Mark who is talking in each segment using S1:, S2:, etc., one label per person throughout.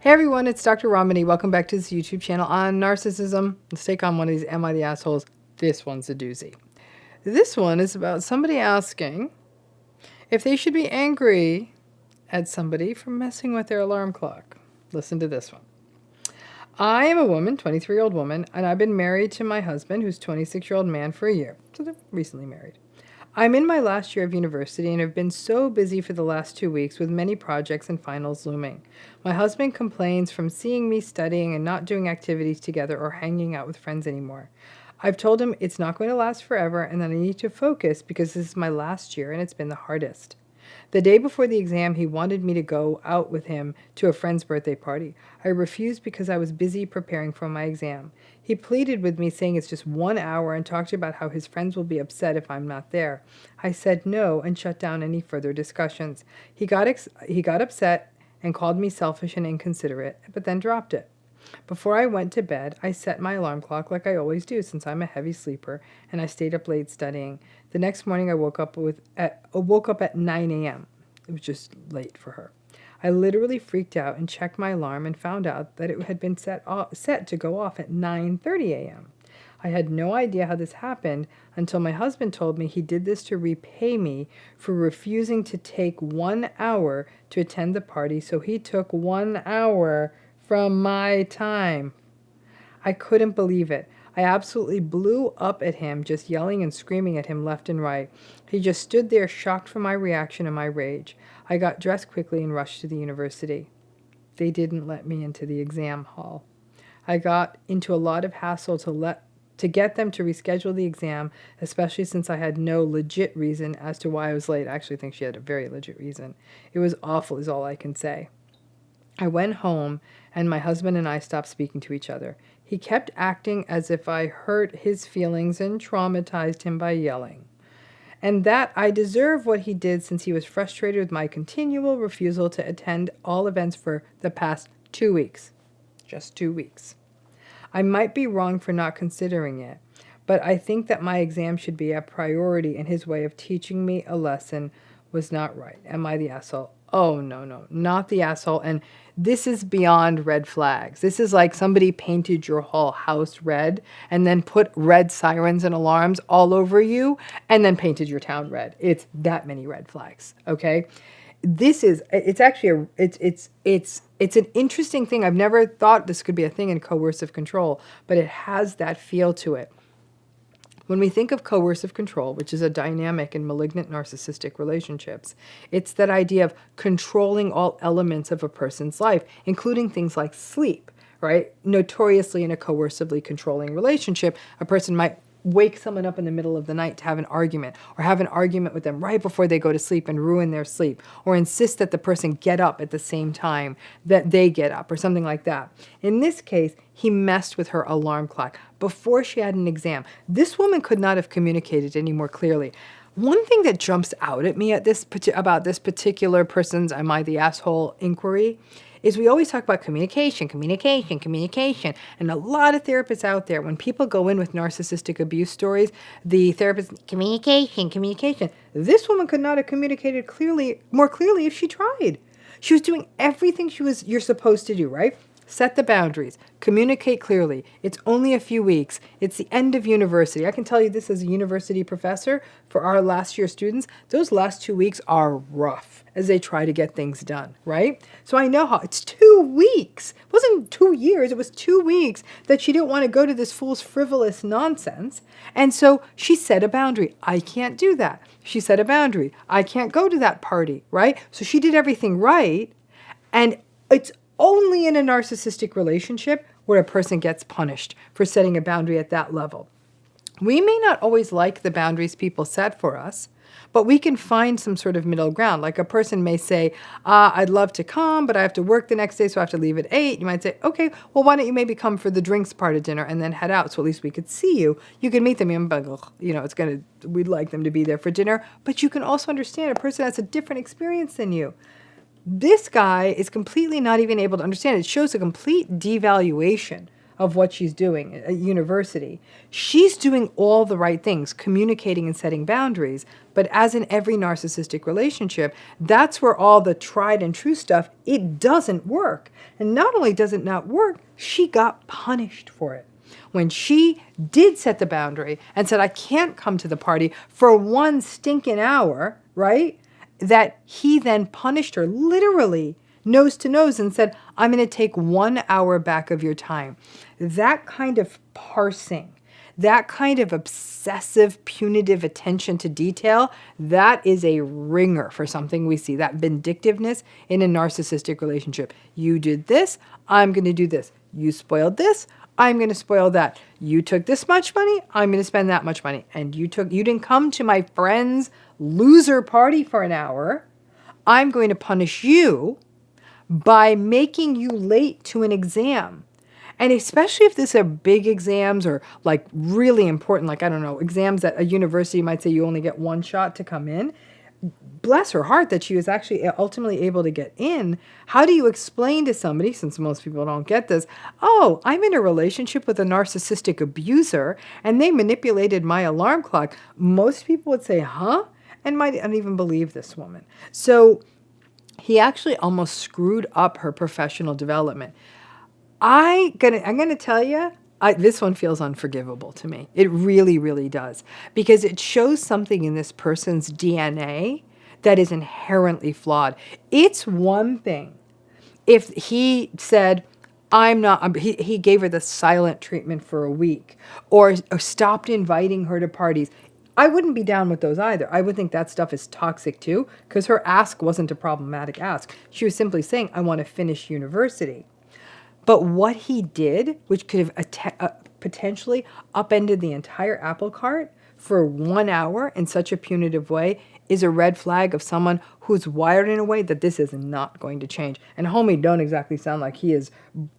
S1: Hey everyone, it's Dr. Ramani. Welcome back to this YouTube channel on narcissism. Let's take on one of these Am I the Assholes? This one's a doozy. This one is about somebody asking if they should be angry at somebody for messing with their alarm clock. Listen to this one. I am a woman, 23-year-old woman, and I've been married to my husband, who's a 26-year-old man, for a year. So they're recently married. I'm in my last year of university and have been so busy for the last 2 weeks with many projects and finals looming. My husband complains from seeing me studying and not doing activities together or hanging out with friends anymore. I've told him it's not going to last forever and that I need to focus because this is my last year and it's been the hardest. The day before the exam, he wanted me to go out with him to a friend's birthday party. I refused because I was busy preparing for my exam. He pleaded with me, saying it's just 1 hour, and talked about how his friends will be upset if I'm not there. I said no and shut down any further discussions. He got upset and called me selfish and inconsiderate, but then dropped it. Before I went to bed, I set my alarm clock like I always do since I'm a heavy sleeper, and I stayed up late studying. The next morning I woke up at 9 a.m. It was just late for her. I literally freaked out and checked my alarm and found out that it had been set to go off at 9:30 a.m. I had no idea how this happened until my husband told me he did this to repay me for refusing to take 1 hour to attend the party, so he took 1 hour from my time. I couldn't believe it. I absolutely blew up at him, just yelling and screaming at him left and right. He just stood there shocked from my reaction and my rage. I got dressed quickly and rushed to the university. They didn't let me into the exam hall. I got into a lot of hassle to get them to reschedule the exam, especially since I had no legit reason as to why I was late. I actually think she had a very legit reason. It was awful is all I can say. I went home, and my husband and I stopped speaking to each other. He kept acting as if I hurt his feelings and traumatized him by yelling, and that I deserve what he did since he was frustrated with my continual refusal to attend all events for the past 2 weeks. Just 2 weeks. I might be wrong for not considering it, but I think that my exam should be a priority, and his way of teaching me a lesson was not right. Am I the asshole? Oh, no, not the asshole. And this is beyond red flags. This is like somebody painted your whole house red and then put red sirens and alarms all over you and then painted your town red. It's that many red flags, okay? It's actually it's an interesting thing. I've never thought this could be a thing in coercive control, but it has that feel to it. When we think of coercive control, which is a dynamic in malignant narcissistic relationships, it's that idea of controlling all elements of a person's life, including things like sleep, right? Notoriously in a coercively controlling relationship, a person might wake someone up in the middle of the night to have an argument, or have an argument with them right before they go to sleep and ruin their sleep, or insist that the person get up at the same time that they get up, or something like that. In this case, he messed with her alarm clock before she had an exam. This woman could not have communicated any more clearly. One thing that jumps out at me about this particular person's "Am I the asshole?" inquiry is we always talk about communication. And a lot of therapists out there, when people go in with narcissistic abuse stories, the therapist, communication. This woman could not have communicated more clearly if she tried. She was doing everything you're supposed to do, right? Set the boundaries. Communicate clearly. It's only a few weeks. It's the end of university. I can tell you this as a university professor for our last year students. Those last 2 weeks are rough as they try to get things done, right? So I know how it's 2 weeks. It wasn't 2 years. It was 2 weeks that she didn't want to go to this fool's frivolous nonsense. And so she set a boundary. I can't do that. She set a boundary. I can't go to that party, right? So she did everything right. And it's only in a narcissistic relationship where a person gets punished for setting a boundary at that level. We may not always like the boundaries people set for us, but we can find some sort of middle ground. Like a person may say, I'd love to come, but I have to work the next day, so I have to leave at 8. You might say, okay, well, why don't you maybe come for the drinks part of dinner and then head out, so at least we could see you. You can meet them, we'd like them to be there for dinner, but you can also understand a person has a different experience than you. This guy is completely not even able to understand. It shows a complete devaluation of what she's doing at university. She's doing all the right things, communicating and setting boundaries. But as in every narcissistic relationship, that's where all the tried and true stuff, it doesn't work. And not only does it not work, she got punished for it. When she did set the boundary and said, I can't come to the party for 1 stinking hour, right? That he then punished her literally nose to nose and said, I'm going to take 1 hour back of your time. That kind of parsing, that kind of obsessive, punitive attention to detail, that is a ringer for something we see, that vindictiveness in a narcissistic relationship. You did this, I'm going to do this. You spoiled this, I'm going to spoil that. You took this much money, I'm going to spend that much money. And you didn't come to my friend's loser party for an hour. I'm going to punish you by making you late to an exam. And especially if these are big exams or like really important, like, I don't know, exams at a university might say you only get 1 shot to come in. Bless her heart that she was actually ultimately able to get in. How do you explain to somebody, since most people don't get this, oh, I'm in a relationship with a narcissistic abuser and they manipulated my alarm clock? Most people would say, huh? And might not even believe this woman. So he actually almost screwed up her professional development. I'm gonna tell you, this one feels unforgivable to me. It really, really does. Because it shows something in this person's DNA that is inherently flawed. It's one thing if he said, he gave her the silent treatment for a week or stopped inviting her to parties. I wouldn't be down with those either. I would think that stuff is toxic too, because her ask wasn't a problematic ask. She was simply saying, I want to finish university. But what he did, which could have potentially upended the entire apple cart for 1 hour in such a punitive way, is a red flag of someone who's wired in a way that this is not going to change. And homie don't exactly sound like he is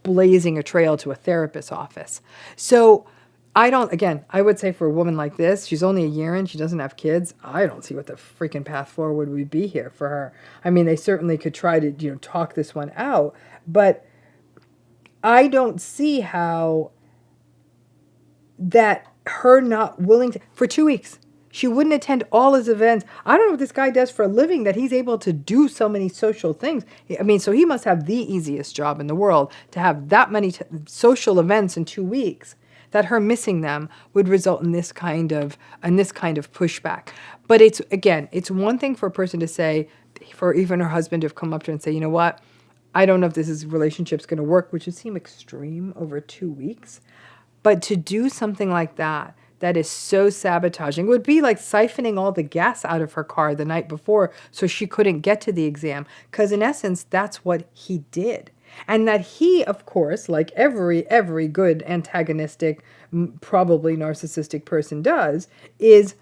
S1: blazing a trail to a therapist's office. So I would say for a woman like this, she's only a year in, she doesn't have kids. I don't see what the freaking path forward would be here for her. I mean, they certainly could try to, talk this one out, but I don't see how that her not willing to, for 2 weeks, she wouldn't attend all his events. I don't know what this guy does for a living that he's able to do so many social things. I mean, so he must have the easiest job in the world to have that many social events in 2 weeks. That her missing them would result in this kind of pushback. But it's one thing for a person to say, for even her husband to have come up to her and say, you know what, I don't know if this relationship's going to work, which would seem extreme over 2 weeks. But to do something like that is so sabotaging. It would be like siphoning all the gas out of her car the night before so she couldn't get to the exam. Because in essence, that's what he did. And that he, of course, like every good antagonistic, probably narcissistic person does, is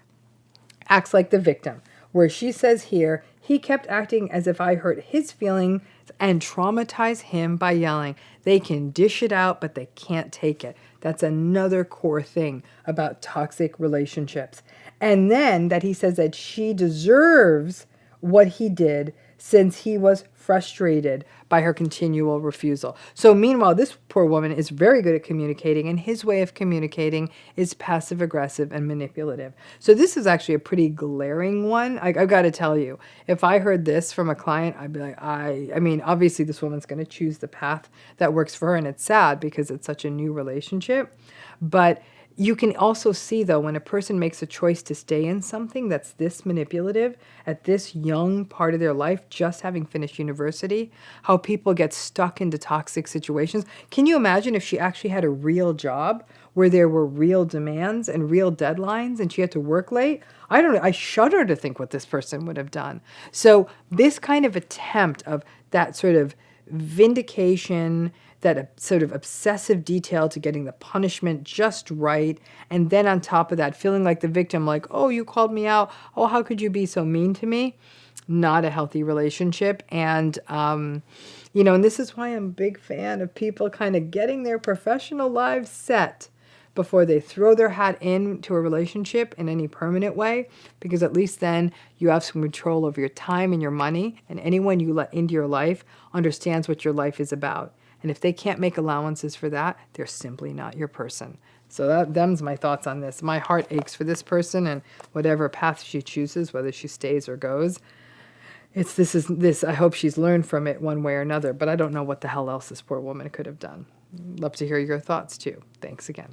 S1: acts like the victim. Where she says here, he kept acting as if I hurt his feelings and traumatize him by yelling. They can dish it out, but they can't take it. That's another core thing about toxic relationships. And then that he says that she deserves what he did since he was frustrated by her continual refusal. So meanwhile, this poor woman is very good at communicating, and his way of communicating is passive-aggressive and manipulative. So this is actually a pretty glaring one. I've got to tell you, if I heard this from a client, I'd be like, I mean, obviously this woman's going to choose the path that works for her, and it's sad because it's such a new relationship. But you can also see, though, when a person makes a choice to stay in something that's this manipulative at this young part of their life, just having finished university, how people get stuck into toxic situations. Can you imagine if she actually had a real job where there were real demands and real deadlines and she had to work late? I don't know. I shudder to think what this person would have done. So this kind of attempt of that sort of vindication, that sort of obsessive detail to getting the punishment just right, and then on top of that, feeling like the victim, like, oh, you called me out, oh, how could you be so mean to me? Not a healthy relationship. And, and this is why I'm a big fan of people kind of getting their professional lives set before they throw their hat into a relationship in any permanent way, because at least then you have some control over your time and your money, and anyone you let into your life understands what your life is about. And if they can't make allowances for that, they're simply not your person. So them's my thoughts on this. My heart aches for this person, and whatever path she chooses, whether she stays or goes, this. I hope she's learned from it one way or another, but I don't know what the hell else this poor woman could have done. Love to hear your thoughts too. Thanks again.